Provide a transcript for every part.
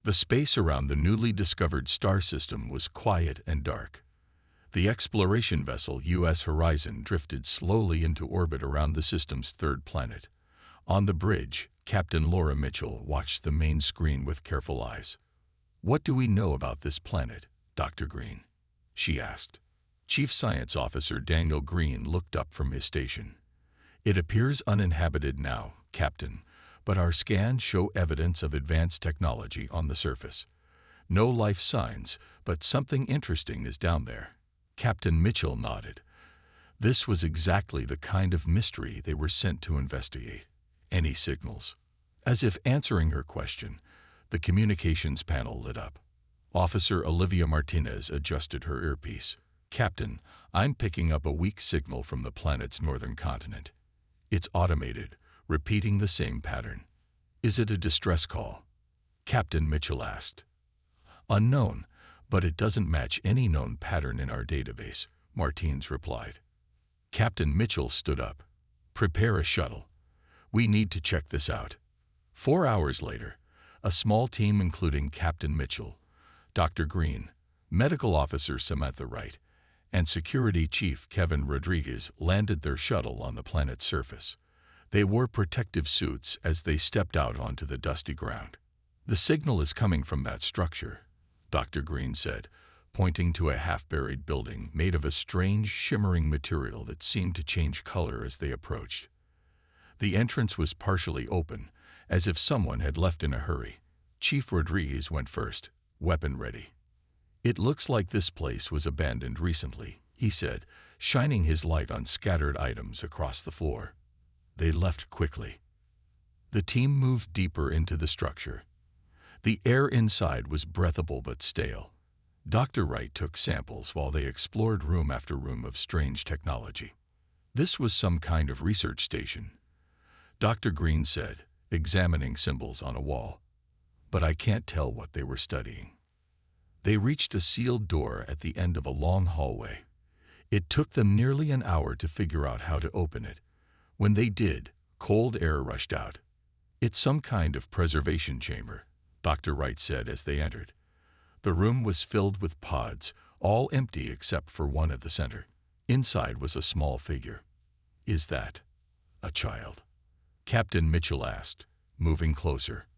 The space around the newly discovered star system was quiet and dark. The exploration vessel U.S. Horizon drifted slowly into orbit around the system's third planet. On the bridge, Captain Laura Mitchell watched the main screen with careful eyes. "What do we know about this planet, Dr. Green?" she asked. Chief Science Officer Daniel Green looked up from his station. "It appears uninhabited now, Captain, but our scans show evidence of advanced technology on the surface. No life signs, but something interesting is down there." Captain Mitchell nodded. This was exactly the kind of mystery they were sent to investigate. "Any signals?" As if answering her question, the communications panel lit up. Officer Olivia Martinez adjusted her earpiece. "Captain, I'm picking up a weak signal from the planet's northern continent. It's automated, repeating the same pattern." "Is it a distress call?" Captain Mitchell asked. "Unknown, but it doesn't match any known pattern in our database," Martinez replied. Captain Mitchell stood up. "Prepare a shuttle. We need to check this out." 4 hours later, a small team including Captain Mitchell, Dr. Green, Medical Officer Samantha Wright, and Security Chief Kevin Rodriguez landed their shuttle on the planet's surface. They wore protective suits as they stepped out onto the dusty ground. "The signal is coming from that structure," Dr. Green said, pointing to a half-buried building made of a strange, shimmering material that seemed to change color as they approached. The entrance was partially open, as if someone had left in a hurry. Chief Rodriguez went first, weapon ready. "It looks like this place was abandoned recently," he said, shining his light on scattered items across the floor. They left quickly. The team moved deeper into the structure. The air inside was breathable but stale. Dr. Wright took samples while they explored room after room of strange technology. "This was some kind of research station," Dr. Green said, examining symbols on a wall. "But I can't tell what they were studying." They reached a sealed door at the end of a long hallway. It took them nearly an hour to figure out how to open it. When they did, cold air rushed out. "It's some kind of preservation chamber," Dr. Wright said as they entered. The room was filled with pods, all empty except for one at the center. Inside was a small figure. "Is that a child?" Captain Mitchell asked, moving closer.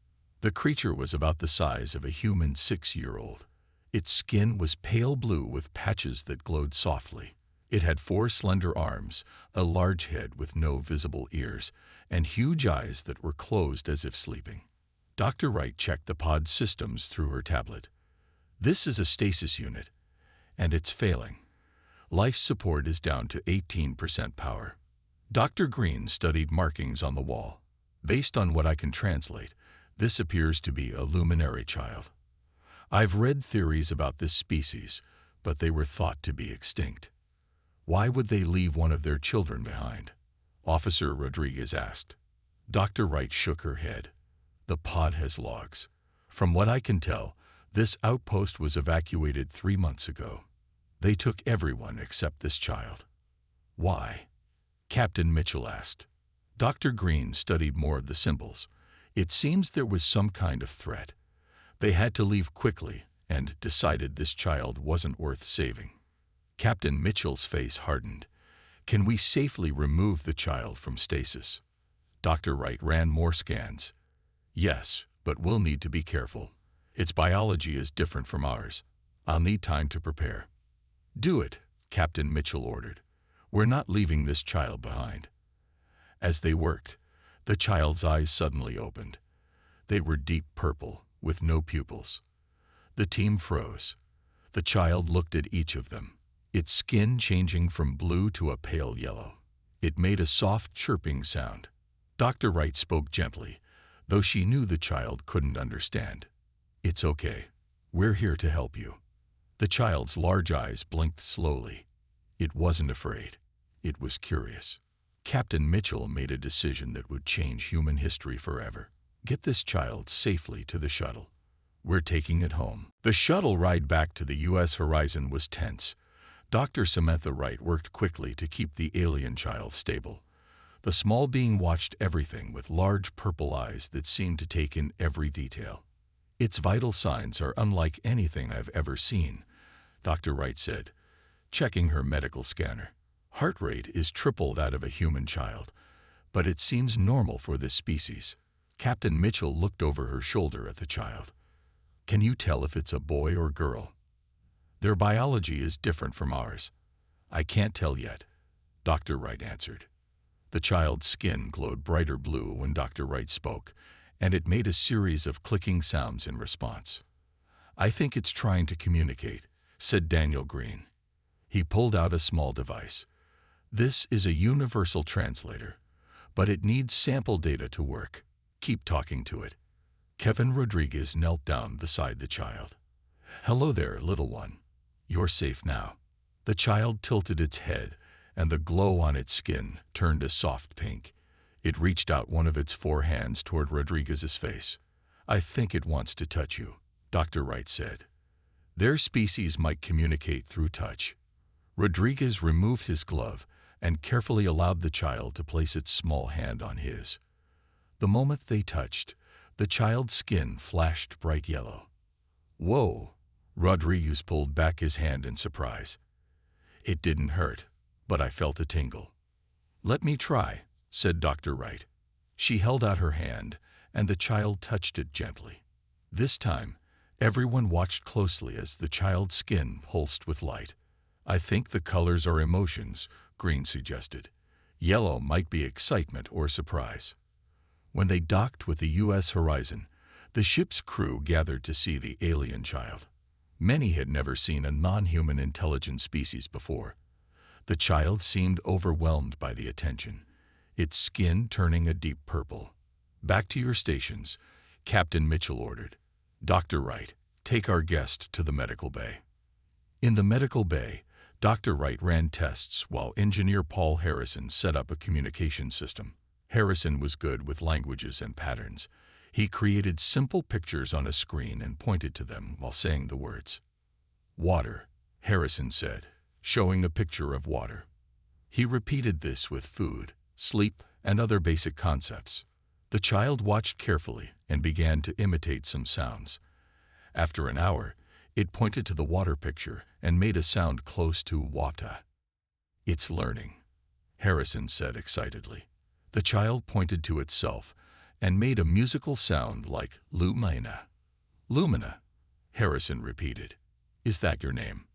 The creature was about the size of a human 6-year-old. Its skin was pale blue with patches that glowed softly. It had 4 slender arms, a large head with no visible ears, and huge eyes that were closed as if sleeping. Dr. Wright checked the pod systems through her tablet. "This is a stasis unit, and it's failing. Life support is down to 18% power." Dr. Green studied markings on the wall. "Based on what I can translate, this appears to be a luminary child. I've read theories about this species, but they were thought to be extinct." "Why would they leave one of their children behind?" Officer Rodriguez asked. Dr. Wright shook her head. "The pod has logs. From what I can tell, this outpost was evacuated 3 months ago. They took everyone except this child." "Why?" Captain Mitchell asked. Dr. Green studied more of the symbols. "It seems there was some kind of threat. They had to leave quickly and decided this child wasn't worth saving." Captain Mitchell's face hardened. "Can we safely remove the child from stasis?" Dr. Wright ran more scans. "Yes, but we'll need to be careful. Its biology is different from ours. I'll need time to prepare." "Do it," Captain Mitchell ordered. "We're not leaving this child behind." As they worked, the child's eyes suddenly opened. They were deep purple, with no pupils. The team froze. The child looked at each of them, its skin changing from blue to a pale yellow. It made a soft chirping sound. Dr. Wright spoke gently, though she knew the child couldn't understand. "It's okay. We're here to help you." The child's large eyes blinked slowly. It wasn't afraid. It was curious. Captain Mitchell made a decision that would change human history forever. "Get this child safely to the shuttle. We're taking it home." The shuttle ride back to the U.S. Horizon was tense. Dr. Samantha Wright worked quickly to keep the alien child stable. The small being watched everything with large purple eyes that seemed to take in every detail. Its vital signs are unlike anything I've ever seen, Dr. Wright said, checking her medical scanner. Heart rate is triple that of a human child, but it seems normal for this species. Captain Mitchell looked over her shoulder at the child. Can you tell if it's a boy or girl? Their biology is different from ours. I can't tell yet, Dr. Wright answered. The child's skin glowed brighter blue when Dr. Wright spoke, and it made a series of clicking sounds in response. I think it's trying to communicate, said Daniel Green. He pulled out a small device. This is a universal translator, but it needs sample data to work. Keep talking to it. Kevin Rodriguez knelt down beside the child. Hello there, little one. You're safe now. The child tilted its head, and the glow on its skin turned a soft pink. It reached out one of its 4 hands toward Rodriguez's face. I think it wants to touch you, Dr. Wright said. Their species might communicate through touch. Rodriguez removed his glove and carefully allowed the child to place its small hand on his. The moment they touched, the child's skin flashed bright yellow. Whoa! Rodriguez pulled back his hand in surprise. It didn't hurt, but I felt a tingle. Let me try, said Dr. Wright. She held out her hand, and the child touched it gently. This time, everyone watched closely as the child's skin pulsed with light. I think the colors are emotions, Green suggested. Yellow might be excitement or surprise. When they docked with the U.S. Horizon, the ship's crew gathered to see the alien child. Many had never seen a non-human intelligent species before. The child seemed overwhelmed by the attention, its skin turning a deep purple. Back to your stations, Captain Mitchell ordered. Dr. Wright, take our guest to the medical bay. In the medical bay, Dr. Wright ran tests while Engineer Paul Harrison set up a communication system. Harrison was good with languages and patterns. He created simple pictures on a screen and pointed to them while saying the words. Water, Harrison said, showing a picture of water. He repeated this with food, sleep, and other basic concepts. The child watched carefully and began to imitate some sounds. After an hour, it pointed to the water picture and made a sound close to water. It's learning, Harrison said excitedly. The child pointed to itself and made a musical sound like Lumina. Lumina, Harrison repeated. Is that your name?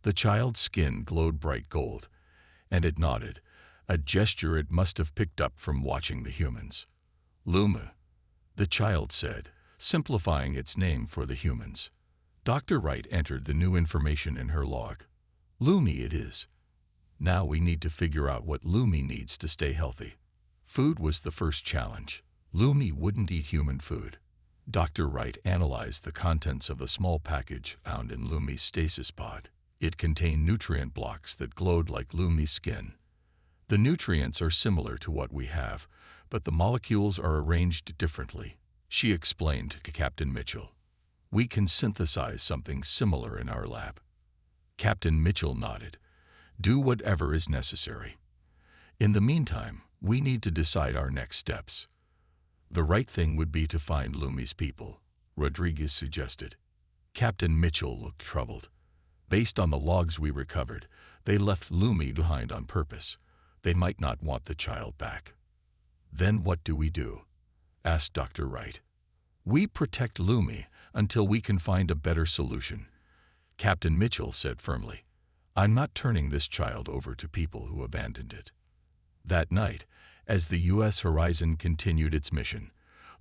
The child's skin glowed bright gold, and it nodded, a gesture it must have picked up from watching the humans. Luma, the child said, simplifying its name for the humans. Dr. Wright entered the new information in her log. Lumi it is. Now we need to figure out what Lumi needs to stay healthy. Food was the first challenge. Lumi wouldn't eat human food. Dr. Wright analyzed the contents of a small package found in Lumi's stasis pod. It contained nutrient blocks that glowed like Lumi's skin. The nutrients are similar to what we have, but the molecules are arranged differently, she explained to Captain Mitchell. We can synthesize something similar in our lab. Captain Mitchell nodded. Do whatever is necessary. In the meantime, we need to decide our next steps. The right thing would be to find Lumi's people, Rodriguez suggested. Captain Mitchell looked troubled. Based on the logs we recovered, they left Lumi behind on purpose. They might not want the child back. Then what do we do? Asked Dr. Wright. We protect Lumi until we can find a better solution, Captain Mitchell said firmly. I'm not turning this child over to people who abandoned it. That night, as the U.S. Horizon continued its mission,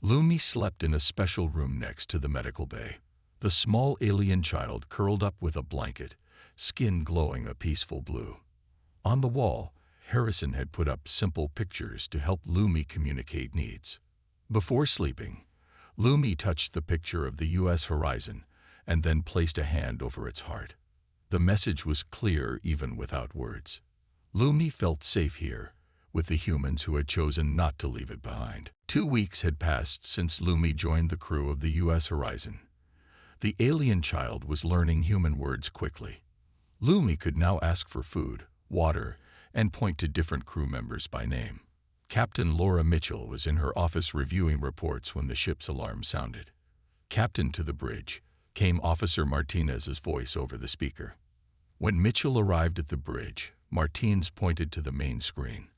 Lumi slept in a special room next to the medical bay. The small alien child curled up with a blanket, skin glowing a peaceful blue. On the wall, Harrison had put up simple pictures to help Lumi communicate needs. Before sleeping, Lumi touched the picture of the U.S. Horizon and then placed a hand over its heart. The message was clear even without words. Lumi felt safe here, with the humans who had chosen not to leave it behind. 2 weeks had passed since Lumi joined the crew of the U.S. Horizon. The alien child was learning human words quickly. Lumi could now ask for food, water, and point to different crew members by name. Captain Laura Mitchell was in her office reviewing reports when the ship's alarm sounded. "Captain, to the bridge," came Officer Martinez's voice over the speaker. When Mitchell arrived at the bridge, Martinez pointed to the main screen.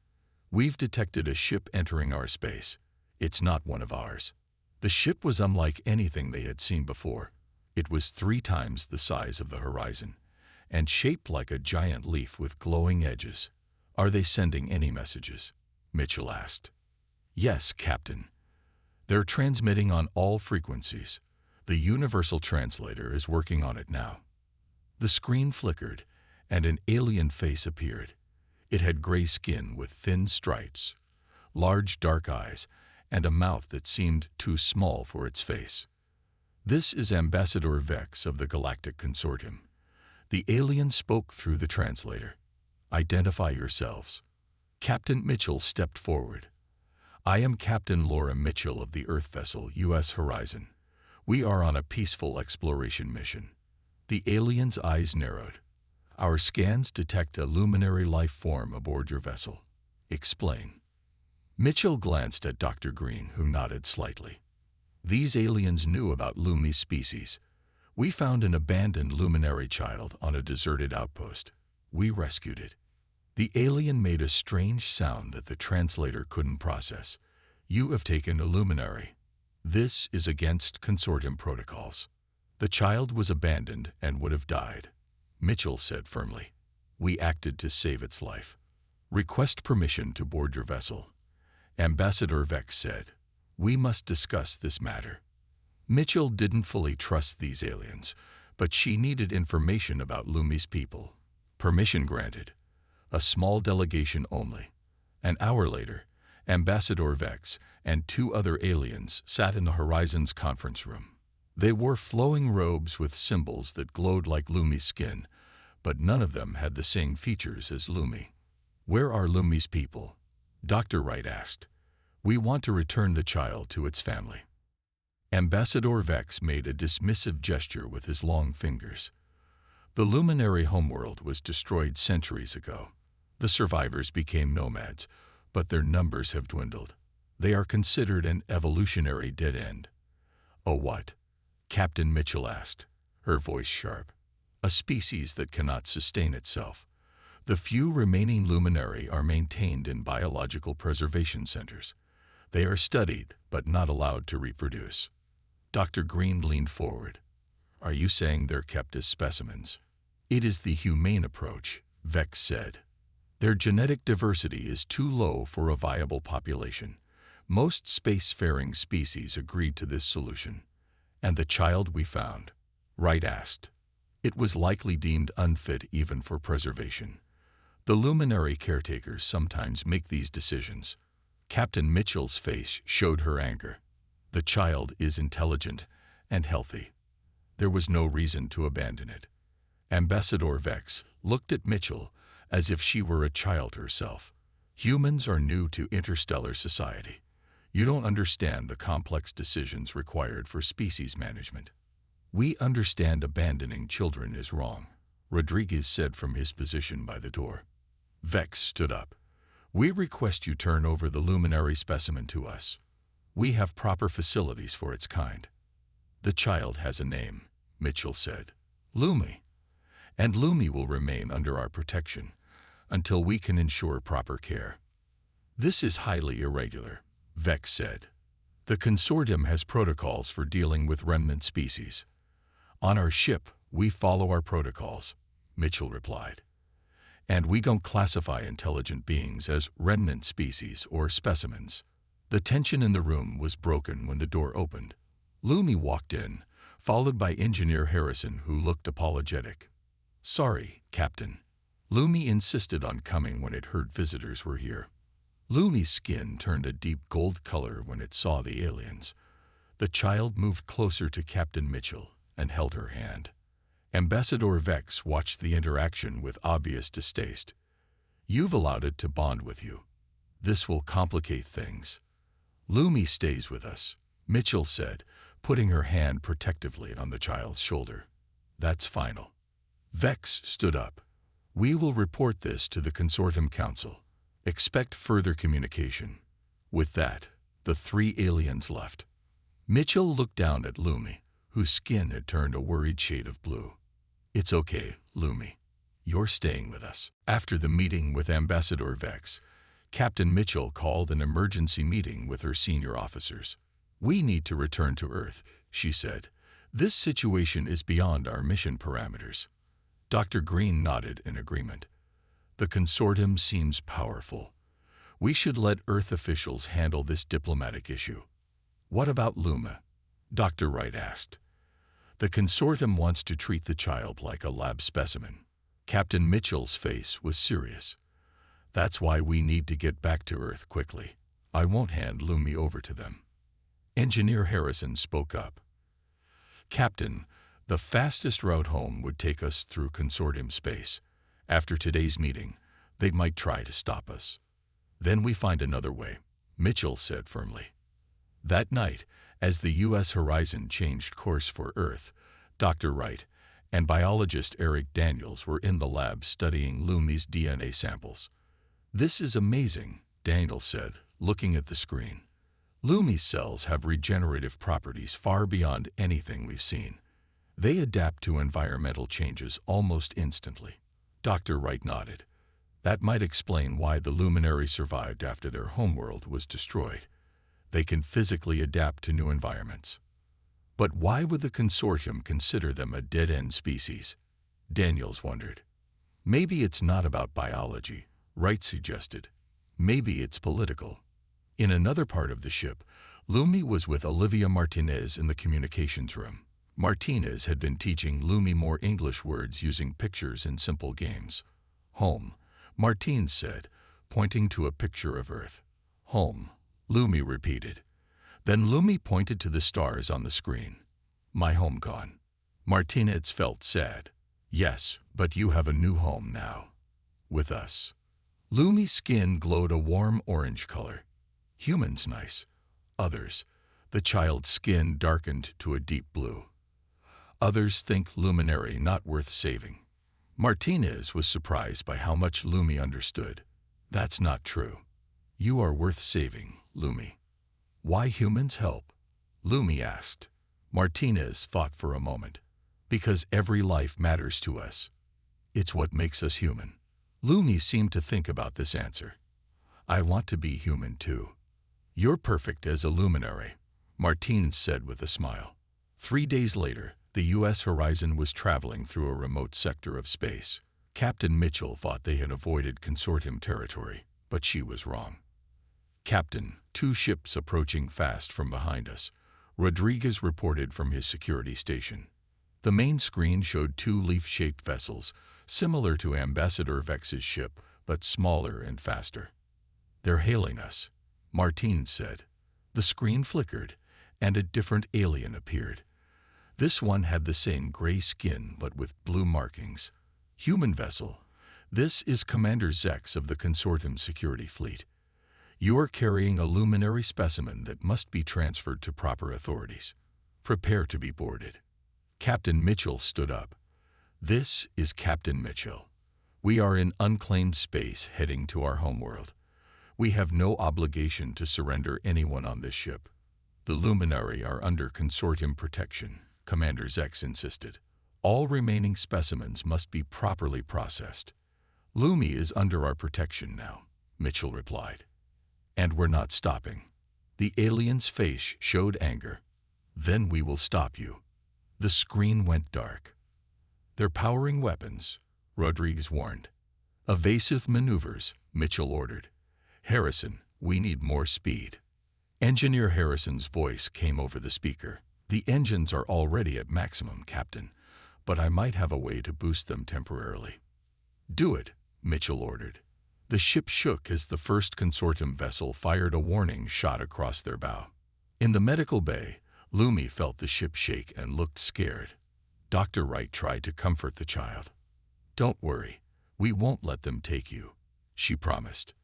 "We've detected a ship entering our space. It's not one of ours." The ship was unlike anything they had seen before. It was 3 times the size of the horizon, and shaped like a giant leaf with glowing edges. "Are they sending any messages?" Mitchell asked. "Yes, Captain. They're transmitting on all frequencies. The Universal Translator is working on it now." The screen flickered, and an alien face appeared. It had gray skin with thin stripes, large dark eyes, and a mouth that seemed too small for its face. "This is Ambassador Vex of the Galactic Consortium." The alien spoke through the translator. "Identify yourselves." Captain Mitchell stepped forward. "I am Captain Laura Mitchell of the Earth vessel U.S. Horizon. We are on a peaceful exploration mission." The alien's eyes narrowed. "Our scans detect a luminary life form aboard your vessel. Explain." Mitchell glanced at Dr. Green, who nodded slightly. "These aliens knew about Lumi's species. We found an abandoned luminary child on a deserted outpost. We rescued it." The alien made a strange sound that the translator couldn't process. "You have taken a luminary. This is against Consortium protocols. The child was abandoned and would have died," Mitchell said firmly. "We acted to save its life. Request permission to board your vessel." Ambassador Vex said, "We must discuss this matter." Mitchell didn't fully trust these aliens, but she needed information about Lumi's people. Permission granted. A small delegation only. An hour later, Ambassador Vex and 2 other aliens sat in the Horizon's conference room. They wore flowing robes with symbols that glowed like Lumi's skin, but none of them had the same features as Lumi. "Where are Lumi's people?" Dr. Wright asked. "We want to return the child to its family." Ambassador Vex made a dismissive gesture with his long fingers. "The luminary homeworld was destroyed centuries ago. The survivors became nomads, but their numbers have dwindled. They are considered an evolutionary dead end." "A what?" Captain Mitchell asked, her voice sharp. "A species that cannot sustain itself. The few remaining luminary are maintained in biological preservation centers. They are studied, but not allowed to reproduce." Dr. Green leaned forward. "Are you saying they're kept as specimens?" "It is the humane approach," Vex said. "Their genetic diversity is too low for a viable population. Most spacefaring species agreed to this solution." "And the child we found?" Wright asked. "It was likely deemed unfit even for preservation. The luminary caretakers sometimes make these decisions." Captain Mitchell's face showed her anger. "The child is intelligent and healthy. There was no reason to abandon it." Ambassador Vex looked at Mitchell as if she were a child herself. "Humans are new to interstellar society. You don't understand the complex decisions required for species management." "We understand abandoning children is wrong," Rodriguez said from his position by the door. Vex stood up. "We request you turn over the luminary specimen to us. We have proper facilities for its kind." "The child has a name," Mitchell said. "Lumi. And Lumi will remain under our protection until we can ensure proper care." "This is highly irregular," Vex said. "The Consortium has protocols for dealing with remnant species." "On our ship, we follow our protocols," Mitchell replied. "And we don't classify intelligent beings as remnant species or specimens." The tension in the room was broken when the door opened. Lumi walked in, followed by Engineer Harrison, who looked apologetic. "Sorry, Captain." Lumi insisted on coming when it heard visitors were here. Lumi's skin turned a deep gold color when it saw the aliens. The child moved closer to Captain Mitchell and held her hand. Ambassador Vex watched the interaction with obvious distaste. "You've allowed it to bond with you. This will complicate things." "Lumi stays with us," Mitchell said, putting her hand protectively on the child's shoulder. "That's final." Vex stood up. "We will report this to the Consortium Council. Expect further communication." With that, the 3 aliens left. Mitchell looked down at Lumi, whose skin had turned a worried shade of blue. "It's okay, Lumi. You're staying with us." After the meeting with Ambassador Vex, Captain Mitchell called an emergency meeting with her senior officers. "We need to return to Earth," she said. "This situation is beyond our mission parameters." Dr. Green nodded in agreement. "The consortium seems powerful. We should let Earth officials handle this diplomatic issue." "What about Luma?" Dr. Wright asked. "The consortium wants to treat the child like a lab specimen." Captain Mitchell's face was serious. "That's why we need to get back to Earth quickly. I won't hand Lumi over to them." Engineer Harrison spoke up. "Captain, the fastest route home would take us through consortium space. After today's meeting, they might try to stop us. Then we find another way," Mitchell said firmly. That night, as the U.S. Horizon changed course for Earth, Dr. Wright and biologist Eric Daniels were in the lab studying Lumi's DNA samples. "This is amazing," Daniels said, looking at the screen. "Lumi's cells have regenerative properties far beyond anything we've seen. They adapt to environmental changes almost instantly." Dr. Wright nodded. "That might explain why the luminary survived after their homeworld was destroyed. They can physically adapt to new environments." "But why would the consortium consider them a dead-end species?" Daniels wondered. "Maybe it's not about biology," Wright suggested. "Maybe it's political." In another part of the ship, Lumi was with Olivia Martinez in the communications room. Martinez had been teaching Lumi more English words using pictures and simple games. "Home," Martinez said, pointing to a picture of Earth. "Home," Lumi repeated. Then Lumi pointed to the stars on the screen. "My home gone." Martinez felt sad. "Yes, but you have a new home now. With us." Lumi's skin glowed a warm orange color. "Humans nice. Others." The child's skin darkened to a deep blue. "Others think luminary not worth saving." Martinez was surprised by how much Lumi understood. "That's not true. You are worth saving, Lumi." "Why humans help?" Lumi asked. Martinez thought for a moment. "Because every life matters to us. It's what makes us human." Lumi seemed to think about this answer. "I want to be human too." "You're perfect as a luminary," Martinez said with a smile. 3 days later, the U.S. Horizon was traveling through a remote sector of space. Captain Mitchell thought they had avoided consortium territory, but she was wrong. "Captain, 2 ships approaching fast from behind us," Rodriguez reported from his security station. The main screen showed 2 leaf-shaped vessels, similar to Ambassador Vex's ship, but smaller and faster. "They're hailing us," Martinez said. The screen flickered, and a different alien appeared. This one had the same gray skin but with blue markings. "Human vessel. This is Commander Zex of the Consortium Security Fleet. You are carrying a luminary specimen that must be transferred to proper authorities. Prepare to be boarded." Captain Mitchell stood up. "This is Captain Mitchell. We are in unclaimed space heading to our homeworld. We have no obligation to surrender anyone on this ship." "The luminary are under consortium protection," Commander Zex insisted. "All remaining specimens must be properly processed." "Lumi is under our protection now," Mitchell replied. "And we're not stopping." The alien's face showed anger. "Then we will stop you." The screen went dark. "They're powering weapons," Rodriguez warned. "Evasive maneuvers," Mitchell ordered. "Harrison, we need more speed." Engineer Harrison's voice came over the speaker. "The engines are already at maximum, Captain, but I might have a way to boost them temporarily." "Do it," Mitchell ordered. The ship shook as the first consortium vessel fired a warning shot across their bow. In the medical bay, Lumi felt the ship shake and looked scared. Dr. Wright tried to comfort the child. "Don't worry, we won't let them take you," she promised.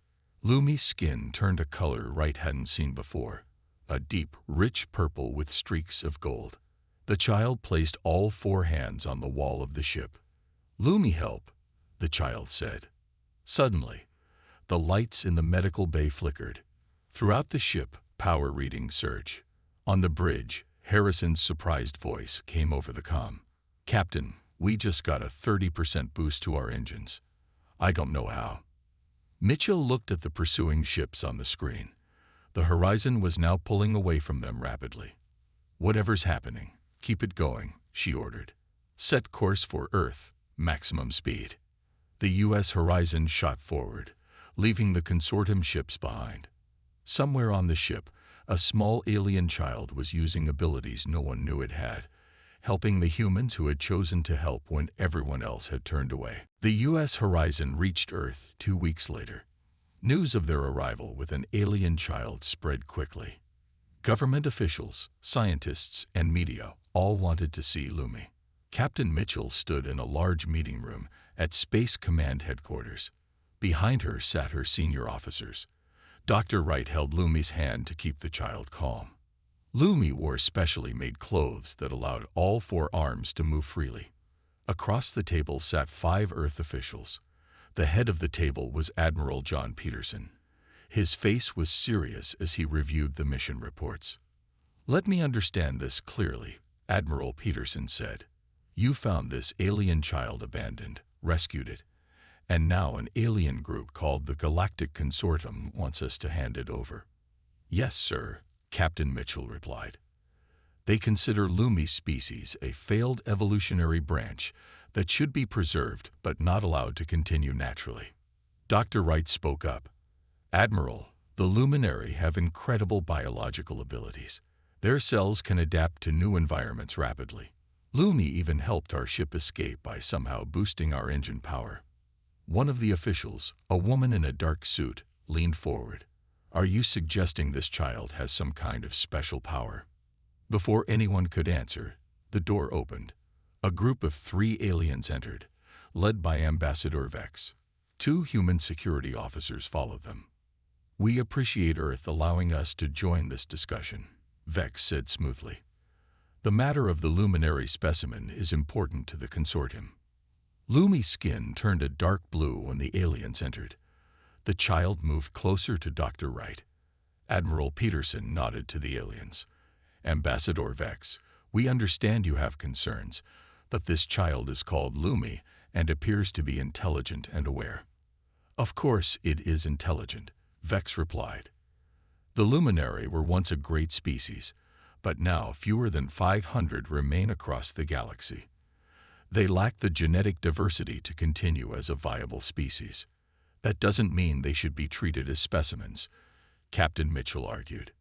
Lumi's skin turned a color Wright hadn't seen before, a deep, rich purple with streaks of gold. The child placed all 4 hands on the wall of the ship. "Lumi, help," the child said. Suddenly, the lights in the medical bay flickered. Throughout the ship, power readings surged. On the bridge, Harrison's surprised voice came over the comm. "Captain, we just got a 30% boost to our engines. I don't know how." Mitchell looked at the pursuing ships on the screen. The horizon was now pulling away from them rapidly. "Whatever's happening, keep it going," she ordered. "Set course for Earth, maximum speed." The U.S. horizon shot forward, leaving the consortium ships behind. Somewhere on the ship, a small alien child was using abilities no one knew it had, helping the humans who had chosen to help when everyone else had turned away. The U.S. horizon reached Earth 2 weeks later. News of their arrival with an alien child spread quickly. Government officials, scientists, and media all wanted to see Lumi. Captain Mitchell stood in a large meeting room at Space Command Headquarters. Behind her sat her senior officers. Dr. Wright held Lumi's hand to keep the child calm. Lumi wore specially made clothes that allowed all 4 arms to move freely. Across the table sat 5 Earth officials. The head of the table was Admiral John Peterson. His face was serious as he reviewed the mission reports. "Let me understand this clearly," Admiral Peterson said. "You found this alien child abandoned, rescued it, and now an alien group called the Galactic Consortium wants us to hand it over." "Yes, sir," Captain Mitchell replied. "They consider Lumi's species a failed evolutionary branch that should be preserved but not allowed to continue naturally." Dr. Wright spoke up. "Admiral, the Luminary have incredible biological abilities. Their cells can adapt to new environments rapidly. Lumi even helped our ship escape by somehow boosting our engine power." One of the officials, a woman in a dark suit, leaned forward. "Are you suggesting this child has some kind of special power?" Before anyone could answer, the door opened. A group of 3 aliens entered, led by Ambassador Vex. 2 human security officers followed them. "We appreciate Earth allowing us to join this discussion," Vex said smoothly. "The matter of the luminary specimen is important to the consortium." Lumi's skin turned a dark blue when the aliens entered. The child moved closer to Dr. Wright. Admiral Peterson nodded to the aliens. "Ambassador Vex, we understand you have concerns, but this child is called Lumi and appears to be intelligent and aware." "Of course it is intelligent," Vex replied. "The Luminary were once a great species, but now fewer than 500 remain across the galaxy. They lack the genetic diversity to continue as a viable species. That doesn't mean they should be treated as specimens," Captain Mitchell argued.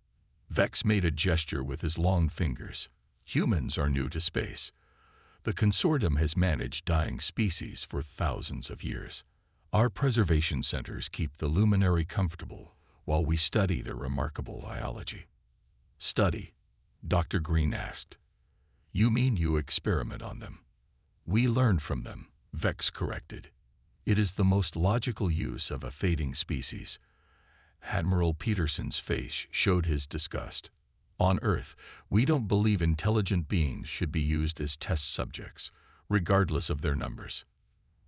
Vex made a gesture with his long fingers. "Humans are new to space. The consortium has managed dying species for thousands of years. Our preservation centers keep the Luminary comfortable while we study their remarkable biology." "Study?" Dr. Green asked. "You mean you experiment on them?" "We learn from them," Vex corrected. "It is the most logical use of a fading species." Admiral Peterson's face showed his disgust. "On Earth, we don't believe intelligent beings should be used as test subjects, regardless of their numbers."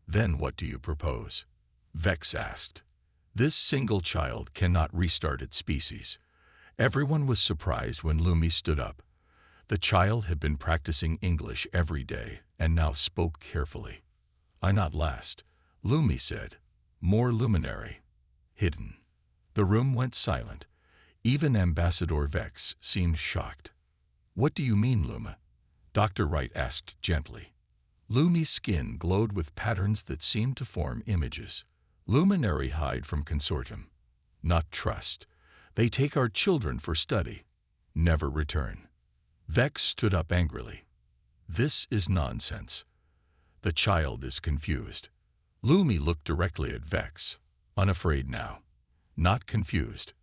"Then what do you propose?" Vex asked. "This single child cannot restart its species." Everyone was surprised when Lumi stood up. The child had been practicing English every day and now spoke carefully. "I not last," Lumi said. "More luminary. Hidden." The room went silent. Even Ambassador Vex seemed shocked. "What do you mean, Luma?" Dr. Wright asked gently. Lumi's skin glowed with patterns that seemed to form images. "Luminary hide from consortium. Not trust. They take our children for study. Never return." Vex stood up angrily. "This is nonsense." The child is confused. Lumi looked directly at Vex, unafraid now. "Not confused.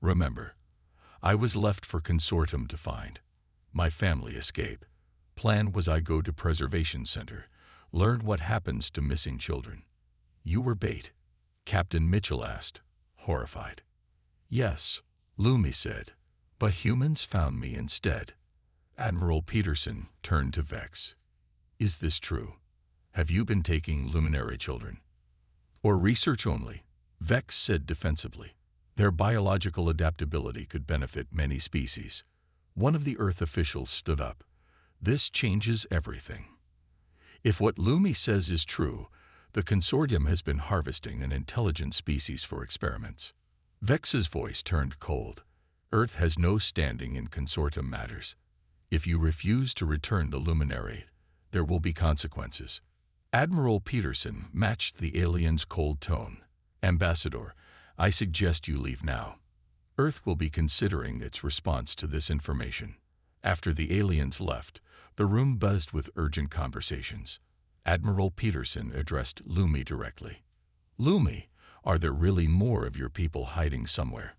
Remember, I was left for consortium to find. My family escape. Plan was I go to preservation center, learn what happens to missing children." "You were bait?" Captain Mitchell asked, horrified. "Yes," Lumi said, "but humans found me instead." Admiral Peterson turned to Vex. "Is this true? Have you been taking luminary children?" "Or research only?" Vex said defensively. "Their biological adaptability could benefit many species. One of the Earth officials stood up. This changes everything. If what Lumi says is true, the consortium has been harvesting an intelligent species for experiments. Vex's voice turned cold. Earth has no standing in consortium matters. If you refuse to return the luminary, there will be consequences. Admiral Peterson matched the alien's cold tone. Ambassador, I suggest you leave now. Earth will be considering its response to this information. After the aliens left, the room buzzed with urgent conversations. Admiral Peterson addressed Lumi directly. Lumi, are there really more of your people hiding somewhere?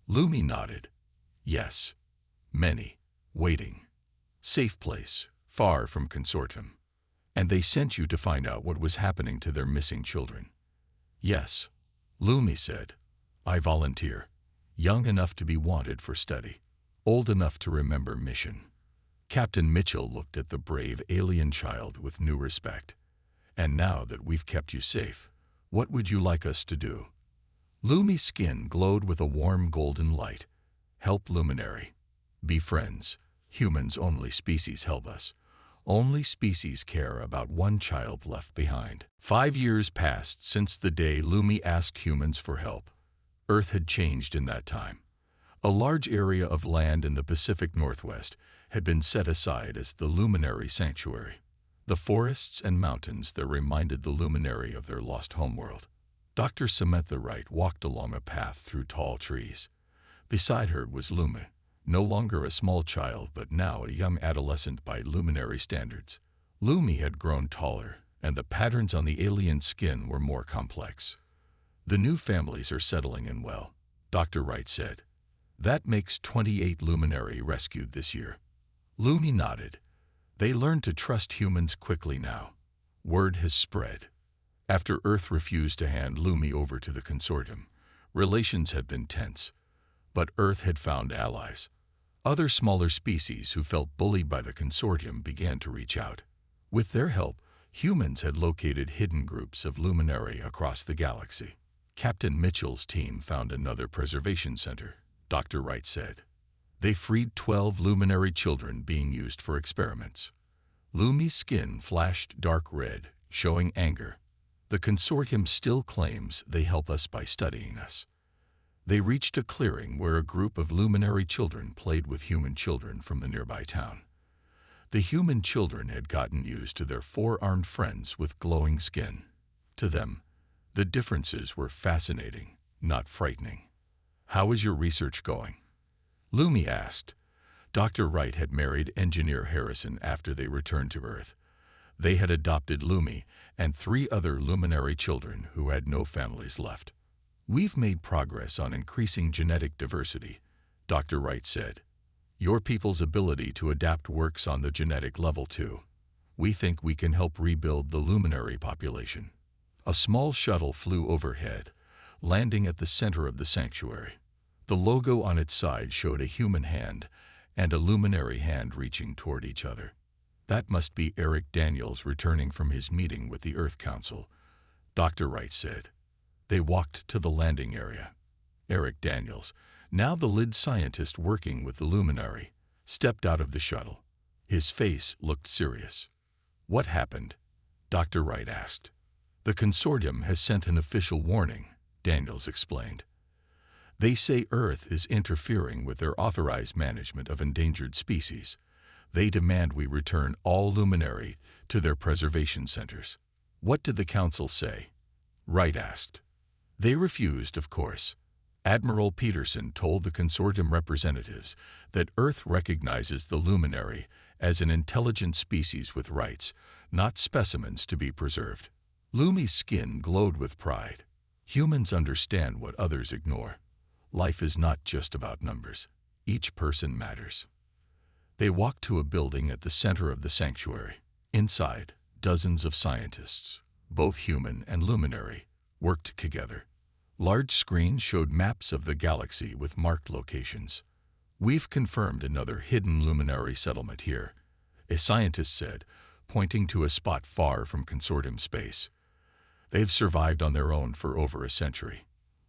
Lumi nodded. Yes. Many. Waiting. Safe place, far from consortium. And they sent you to find out what was happening to their missing children. Yes. Lumi said. I volunteer. Young enough to be wanted for study. Old enough to remember mission. Captain Mitchell looked at the brave alien child with new respect. And now that we've kept you safe, what would you like us to do? Lumi's skin glowed with a warm golden light. Help luminary. Be friends. Humans only species help us. Only species care about one child left behind. 5 years passed since the day Lumi asked humans for help. Earth had changed in that time. A large area of land in the Pacific Northwest had been set aside as the luminary sanctuary. The forests and mountains that reminded the luminary of their lost homeworld. Dr. Samantha Wright walked along a path through tall trees. Beside her was Lumi, no longer a small child but now a young adolescent by luminary standards. Lumi had grown taller, and the patterns on the alien skin were more complex. The new families are settling in well, Dr. Wright said. That makes 28 luminary rescued this year. Lumi nodded. They learned to trust humans quickly now. Word has spread. After Earth refused to hand Lumi over to the consortium, relations had been tense. But Earth had found allies. Other smaller species who felt bullied by the consortium began to reach out. With their help, humans had located hidden groups of luminary across the galaxy. Captain Mitchell's team found another preservation center, Dr. Wright said. They freed 12 luminary children being used for experiments. Lumi's skin flashed dark red, showing anger. The consortium still claims they help us by studying us. They reached a clearing where a group of luminary children played with human children from the nearby town. The human children had gotten used to their four-armed friends with glowing skin. To them, the differences were fascinating, not frightening. How is your research going? Lumi asked. Dr. Wright had married Engineer Harrison after they returned to Earth. They had adopted Lumi and 3 other luminary children who had no families left. We've made progress on increasing genetic diversity, Dr. Wright said. Your people's ability to adapt works on the genetic level too. We think we can help rebuild the luminary population. A small shuttle flew overhead, landing at the center of the sanctuary. The logo on its side showed a human hand and a luminary hand reaching toward each other. That must be Eric Daniels returning from his meeting with the Earth Council, Dr. Wright said. They walked to the landing area. Eric Daniels, now the lead scientist working with the luminary, stepped out of the shuttle. His face looked serious. What happened? Dr. Wright asked. The consortium has sent an official warning, Daniels explained. They say Earth is interfering with their authorized management of endangered species. They demand we return all luminary to their preservation centers. What did the council say? Wright asked. They refused, of course. Admiral Peterson told the consortium representatives that Earth recognizes the luminary as an intelligent species with rights, not specimens to be preserved. Lumi's skin glowed with pride. Humans understand what others ignore. Life is not just about numbers. Each person matters. They walked to a building at the center of the sanctuary. Inside, dozens of scientists, both human and luminary, worked together. Large screens showed maps of the galaxy with marked locations. We've confirmed another hidden luminary settlement here, a scientist said, pointing to a spot far from consortium space. They've survived on their own for over a century.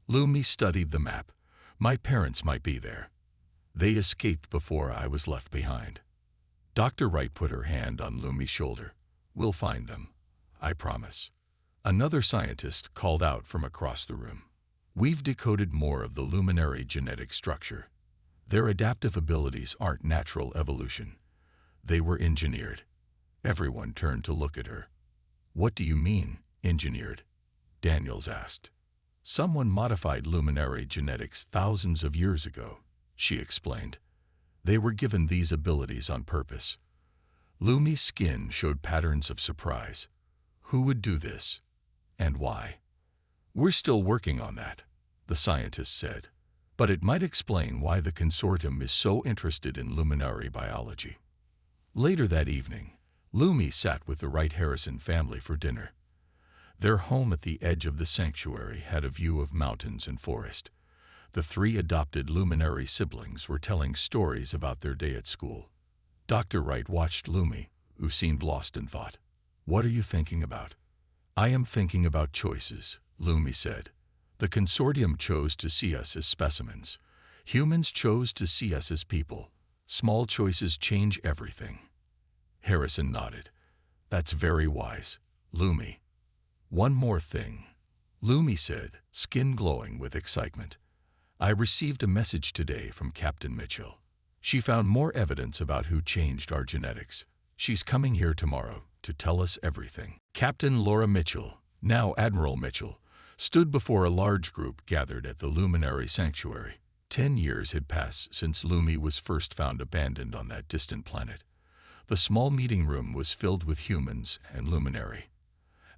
Lumi studied the map. My parents might be there. They escaped before I was left behind. Dr. Wright put her hand on Lumi's shoulder. We'll find them, I promise. Another scientist called out from across the room. We've decoded more of the luminary genetic structure. Their adaptive abilities aren't natural evolution. They were engineered. Everyone turned to look at her. What do you mean, engineered? Daniels asked. Someone modified luminary genetics thousands of years ago, she explained. They were given these abilities on purpose. Lumi's skin showed patterns of surprise. Who would do this? And why? We're still working on that, the scientist said. But it might explain why the consortium is so interested in luminary biology. Later that evening, Lumi sat with the Wright-Harrison family for dinner. Their home at the edge of the sanctuary had a view of mountains and forest. The three adopted luminary siblings were telling stories about their day at school. Dr. Wright watched Lumi, who seemed lost in thought. What are you thinking about? I am thinking about choices, Lumi said. The consortium chose to see us as specimens. Humans chose to see us as people. Small choices change everything. Harrison nodded. That's very wise, Lumi. One more thing, Lumi said, skin glowing with excitement. I received a message today from Captain Mitchell. She found more evidence about who changed our genetics. She's coming here tomorrow to tell us everything. Captain Laura Mitchell, now Admiral Mitchell, stood before a large group gathered at the Luminary Sanctuary. 10 years had passed since Lumi was first found abandoned on that distant planet. The small meeting room was filled with humans and Luminary.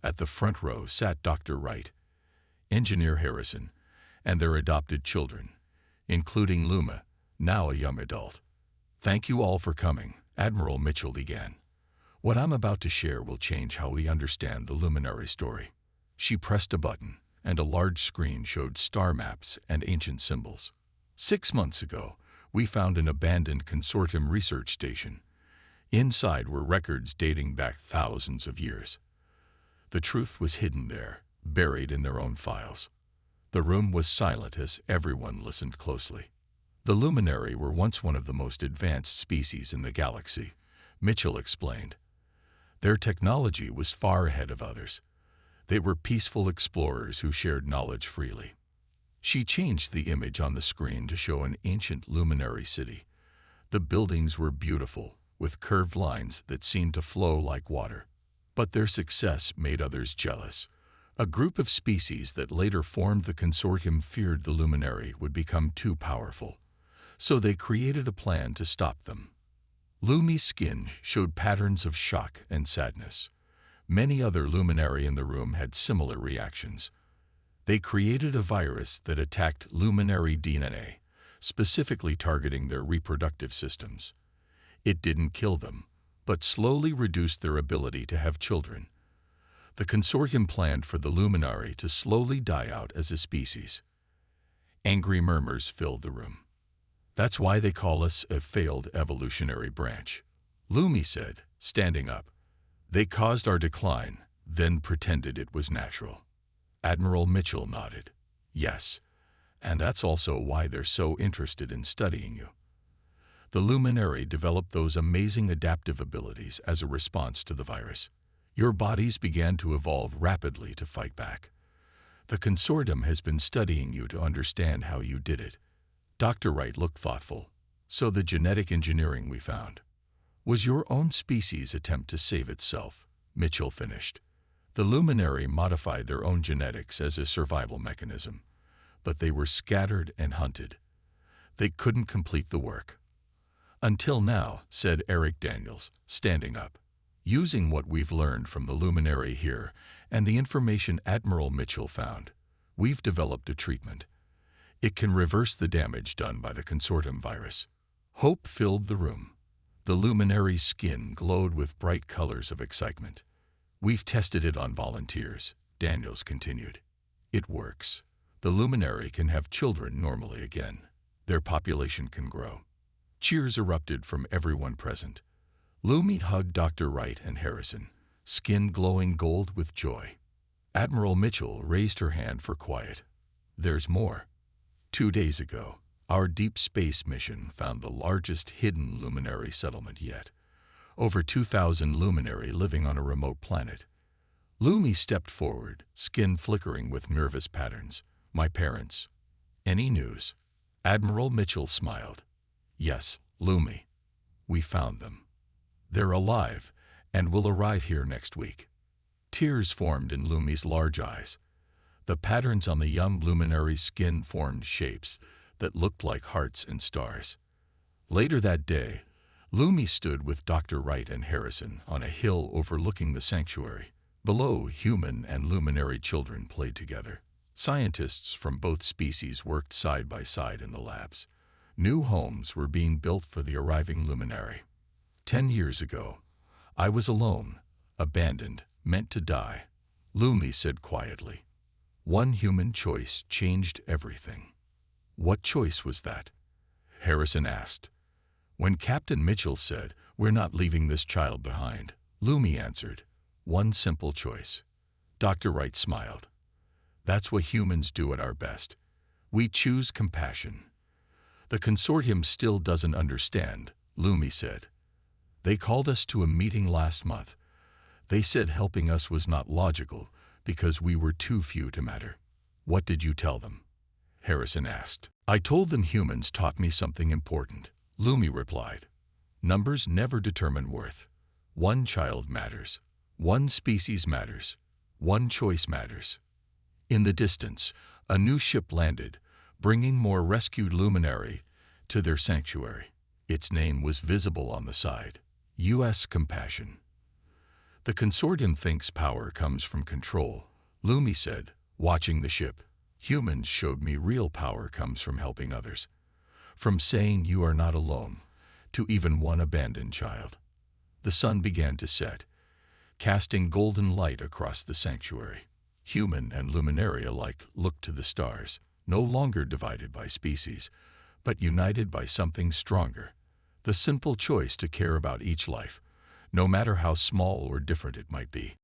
At the front row sat Dr. Wright, Engineer Harrison, and their adopted children, including Luma, now a young adult. Thank you all for coming, Admiral Mitchell began. What I'm about to share will change how we understand the luminary story. She pressed a button, and a large screen showed star maps and ancient symbols. 6 months ago, we found an abandoned consortium research station. Inside were records dating back thousands of years. The truth was hidden there, buried in their own files. The room was silent as everyone listened closely. The luminary were once one of the most advanced species in the galaxy, Mitchell explained. Their technology was far ahead of others. They were peaceful explorers who shared knowledge freely. She changed the image on the screen to show an ancient luminary city. The buildings were beautiful, with curved lines that seemed to flow like water. But their success made others jealous. A group of species that later formed the consortium feared the luminary would become too powerful. So they created a plan to stop them. Lumi's skin showed patterns of shock and sadness. Many other luminary in the room had similar reactions. They created a virus that attacked luminary DNA, specifically targeting their reproductive systems. It didn't kill them, but slowly reduced their ability to have children. The consortium planned for the luminary to slowly die out as a species. Angry murmurs filled the room. That's why they call us a failed evolutionary branch, Lumi said, standing up. They caused our decline, then pretended it was natural. Admiral Mitchell nodded. Yes, and that's also why they're so interested in studying you. The luminary developed those amazing adaptive abilities as a response to the virus. Your bodies began to evolve rapidly to fight back. The consortium has been studying you to understand how you did it. Dr. Wright looked thoughtful. So the genetic engineering we found was your own species' attempt to save itself, Mitchell finished. The luminary modified their own genetics as a survival mechanism, but they were scattered and hunted. They couldn't complete the work. Until now, said Eric Daniels, standing up. Using what we've learned from the luminary here and the information Admiral Mitchell found, we've developed a treatment. It can reverse the damage done by the consortium virus. Hope filled the room. The luminary's skin glowed with bright colors of excitement. We've tested it on volunteers, Daniels continued. It works. The luminary can have children normally again. Their population can grow. Cheers erupted from everyone present. Lumi hugged Dr. Wright and Harrison, skin glowing gold with joy. Admiral Mitchell raised her hand for quiet. There's more. 2 days ago, Our deep space mission found the largest hidden luminary settlement yet. Over 2,000 luminary living on a remote planet. Lumi stepped forward, skin flickering with nervous patterns. My parents. Any news? Admiral Mitchell smiled. Yes, Lumi. We found them. They're alive and will arrive here next week. Tears formed in Lumi's large eyes. The patterns on the young luminary's skin formed shapes that looked like hearts and stars. Later that day, Lumi stood with Dr. Wright and Harrison on a hill overlooking the sanctuary. Below, human and luminary children played together. Scientists from both species worked side by side in the labs. New homes were being built for the arriving luminary. 10 years ago, I was alone, abandoned, meant to die, Lumi said quietly. One human choice changed everything. What choice was that? Harrison asked. When Captain Mitchell said, "We're not leaving this child behind," Lumi answered, "One simple choice." Dr. Wright smiled. That's what humans do at our best. We choose compassion. The consortium still doesn't understand, Lumi said. They called us to a meeting last month. They said helping us was not logical because we were too few to matter. What did you tell them? Harrison asked. I told them humans taught me something important, Lumi replied. Numbers never determine worth. One child matters. One species matters. One choice matters. In the distance, a new ship landed, bringing more rescued luminary to their sanctuary. Its name was visible on the side. U.S. Compassion. The consortium thinks power comes from control, Lumi said, watching the ship. Humans showed me real power comes from helping others. From saying you are not alone, to even one abandoned child. The sun began to set, casting golden light across the sanctuary. Human and luminary alike looked to the stars, no longer divided by species, but united by something stronger. The simple choice to care about each life, no matter how small or different it might be.